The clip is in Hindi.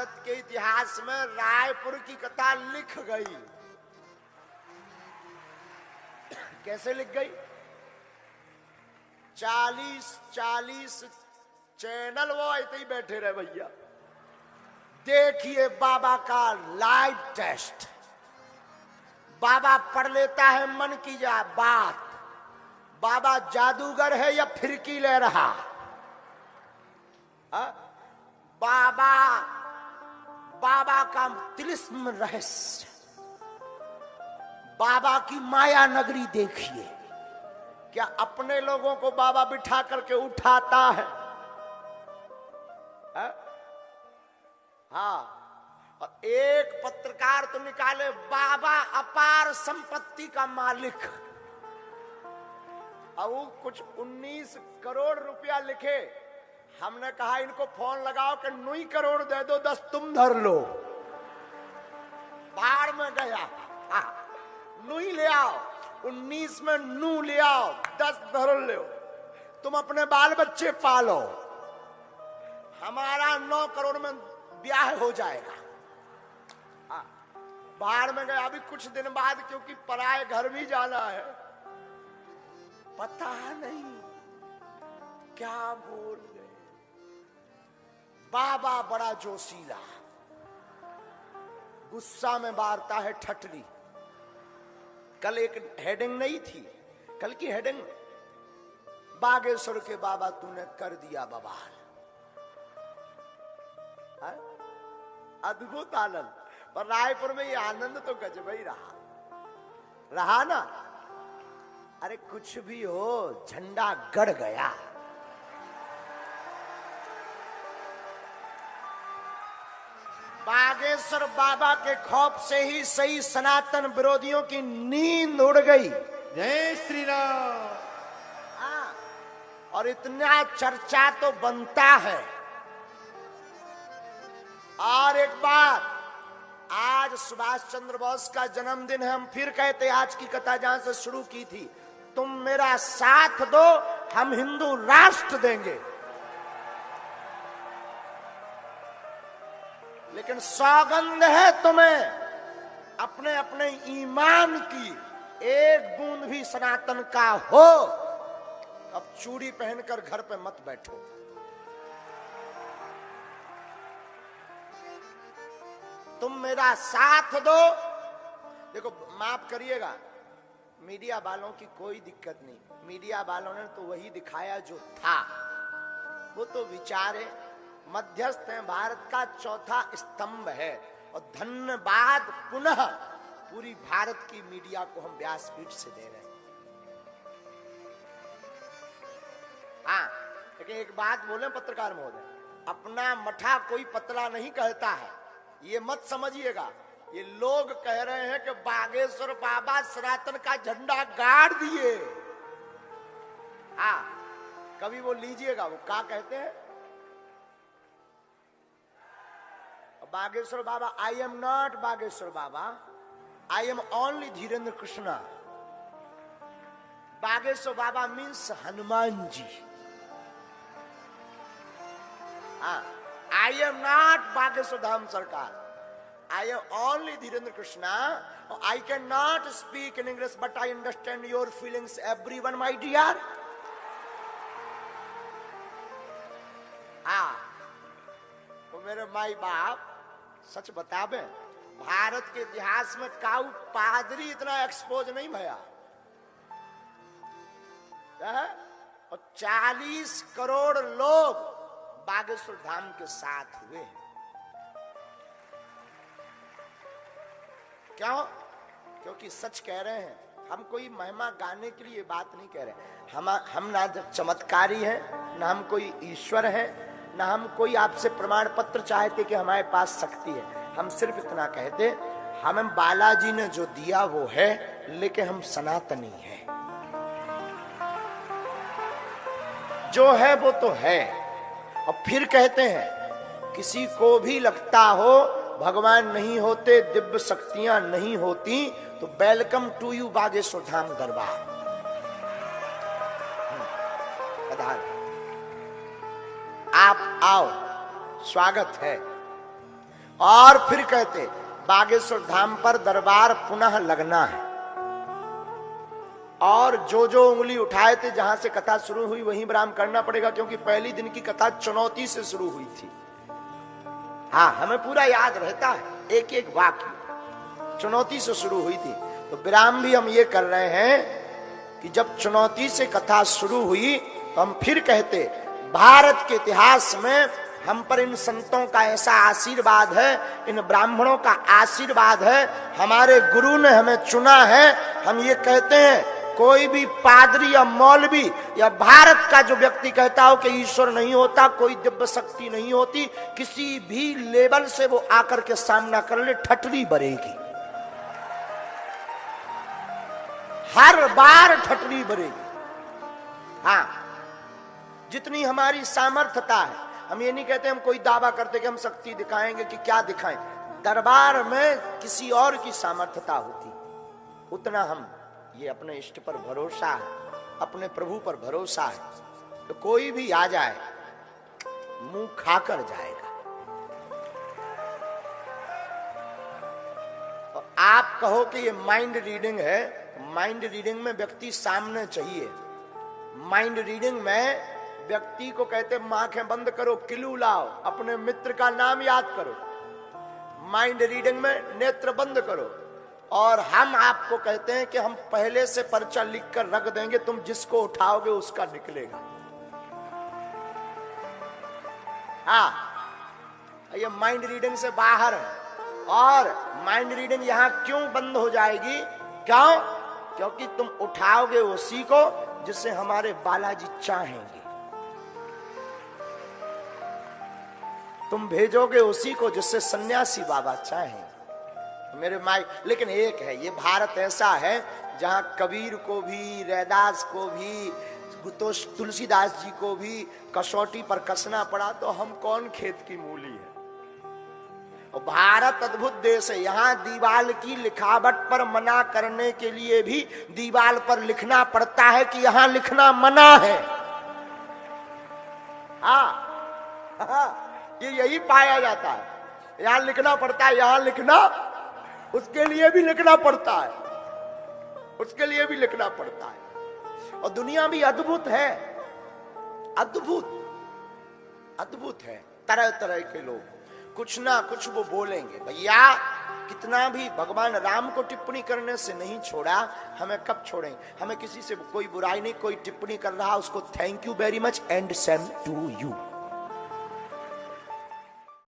भारत के इतिहास में रायपुर की कथा लिख गई। कैसे लिख गई? 40 चैनल वो ऐसे ही बैठे रहे भैया। देखिए बाबा का लाइव टेस्ट। बाबा पढ़ लेता है मन की बात। बाबा जादूगर है या फिरकी ले रहा? बाबा का तिलिस्म रहस्य, बाबा की माया नगरी देखिए। क्या अपने लोगों को बाबा बिठा करके उठाता है? हाँ। और एक पत्रकार तो निकाले बाबा अपार संपत्ति का मालिक। अब वो कुछ 19 करोड़ रुपया लिखे। हमने कहा इनको फोन लगाओ कि 9 करोड़ दे दो, 10 तुम धर लो। बाहर में गया, 9 ले आओ, 19 में 9 ले आओ, 10 धर लो, तुम अपने बाल बच्चे पालो, हमारा 9 करोड़ में ब्याह हो जाएगा। बाहर में गया। अभी कुछ दिन बाद क्योंकि पराए घर भी जाना है, पता नहीं क्या बोल गए। बाबा बड़ा जोशीला, गुस्सा में मारता है ठटली। कल एक हेडिंग नहीं थी, कल की हेडिंग, बागेश्वर के बाबा तूने कर दिया बवाल। अद्भुत आनंद। और रायपुर में ये आनंद तो गजब ही रहा ना। अरे कुछ भी हो, झंडा गड़ गया। बागेश्वर बाबा के खौफ से ही सही सनातन विरोधियों की नींद उड़ गई। जय श्री राम। और इतना चर्चा तो बनता है। और एक बात, आज सुभाष चंद्र बोस का जन्मदिन है। हम फिर कहते, आज की कथा जहां से शुरू की थी, तुम मेरा साथ दो, हम हिंदू राष्ट्र देंगे। लेकिन सौगंध है तुम्हें अपने अपने ईमान की, एक बूंद भी सनातन का हो, अब चूड़ी पहनकर घर पे मत बैठो। तुम मेरा साथ दो। देखो, माफ करिएगा, मीडिया वालों की कोई दिक्कत नहीं। मीडिया वालों ने तो वही दिखाया जो था। वो तो विचारे मध्यस्थ हैं, भारत का चौथा स्तंभ है। और धन्यवाद पुनः पूरी भारत की मीडिया को हम व्यासपीठ से दे रहे हैं। हाँ, लेकिन एक बात बोले पत्रकार महोदय, अपना मठा कोई पतला नहीं कहता है, ये मत समझिएगा। ये लोग कह रहे हैं कि बागेश्वर बाबा सनातन का झंडा गाड़ दिए। हाँ, कभी वो लीजिएगा, वो क्या कहते हैं, Bageshwar Baba, I am not Bageshwar Baba, I am only Dhirendra Krishna. Bageshwar Baba means Hanuman ji. I am not Bageshwar Dham Sarkar. I am only Dhirendra Krishna. I cannot speak in English, but I understand your feelings, everyone, my dear. तो मेरे माई बाप सच बतावे, भारत के इतिहास में काऊ पादरी इतना एक्सपोज नहीं भया। और 40 करोड़ लोग बागेश्वर धाम के साथ हुए हैं। क्यों? क्योंकि सच कह रहे हैं। हम कोई महिमा गाने के लिए बात नहीं कह रहे। हम ना चमत्कारी हैं, ना हम कोई ईश्वर है, ना हम कोई आपसे प्रमाण पत्र चाहते कि हमारे पास शक्ति है। हम सिर्फ इतना कहते, हमें बालाजी ने जो दिया वो है, लेकिन हम सनातनी हैं। जो है वो तो है। और फिर कहते हैं, किसी को भी लगता हो भगवान नहीं होते, दिव्य शक्तियां नहीं होती, तो welcome to you Bageshwar Dham दरबार। आप आओ, स्वागत है। और फिर कहते बागेश्वर धाम पर दरबार पुनः लगना है। और जो जो उंगली उठाए थे जहां से कथा शुरू हुई वहीं विराम करना पड़ेगा, क्योंकि पहली दिन की कथा चुनौती से शुरू हुई थी। हाँ, हमें पूरा याद रहता है, एक एक वाक्य चुनौती से शुरू हुई थी। तो विराम भी हम ये कर रहे हैं कि जब चुनौती से कथा शुरू हुई तो हम फिर कहते भारत के इतिहास में हम पर इन संतों का ऐसा आशीर्वाद है, इन ब्राह्मणों का आशीर्वाद है, हमारे गुरु ने हमें चुना है। हम ये कहते हैं कोई भी पादरी या मौलवी या भारत का जो व्यक्ति कहता हो कि ईश्वर नहीं होता, कोई दिव्य शक्ति नहीं होती, किसी भी लेवल से वो आकर के सामना कर ले, ठटरी बरेगी, हर बार ठटरी बरेगी। हाँ, जितनी हमारी सामर्थ्यता है, हम ये नहीं कहते हम कोई दावा करते कि हम शक्ति दिखाएंगे कि क्या दिखाएं, दरबार में किसी और की सामर्थ्यता होती, उतना हम ये अपने इष्ट पर भरोसा है, अपने प्रभु पर भरोसा है, तो कोई भी आ जाए मुंह खाकर जाएगा। और आप कहो कि ये माइंड रीडिंग है, माइंड रीडिंग में व्यक्ति सामने चाहिए। माइंड रीडिंग में व्यक्ति को कहते आंखें बंद करो, किलू लाओ, अपने मित्र का नाम याद करो। माइंड रीडिंग में नेत्र बंद करो, और हम आपको कहते हैं कि हम पहले से पर्चा लिख कर रख देंगे, तुम जिसको उठाओगे उसका निकलेगा। हाँ, ये माइंड रीडिंग से बाहर है। और माइंड रीडिंग यहां क्यों बंद हो जाएगी? क्यों? क्योंकि तुम उठाओगे उसी को जिसे हमारे बालाजी चाहेंगे, तुम भेजोगे उसी को जिससे सन्यासी बाबा चाहेंगे। मेरे माई, लेकिन एक है, ये भारत ऐसा है जहां कबीर को भी, रैदास को भी, तो तुलसीदास जी को भी कसौटी पर कसना पड़ा, तो हम कौन खेत की मूली है। और भारत अद्भुत देश है, यहाँ दीवाल की लिखावट पर मना करने के लिए भी दीवाल पर लिखना पड़ता है कि यहाँ लिखना मना है। हाँ, ये यही पाया जाता है, यहाँ लिखना पड़ता है, यहाँ लिखना, उसके लिए भी लिखना पड़ता है, उसके लिए भी लिखना पड़ता है। और दुनिया भी अद्भुत है, अद्भुत अद्भुत है। तरह तरह के लोग कुछ ना कुछ वो बोलेंगे। भैया कितना भी भगवान राम को टिप्पणी करने से नहीं छोड़ा, हमें कब छोड़ेंगे? हमें किसी से कोई बुराई नहीं, कोई टिप्पणी कर रहा उसको thank you very much and same to you.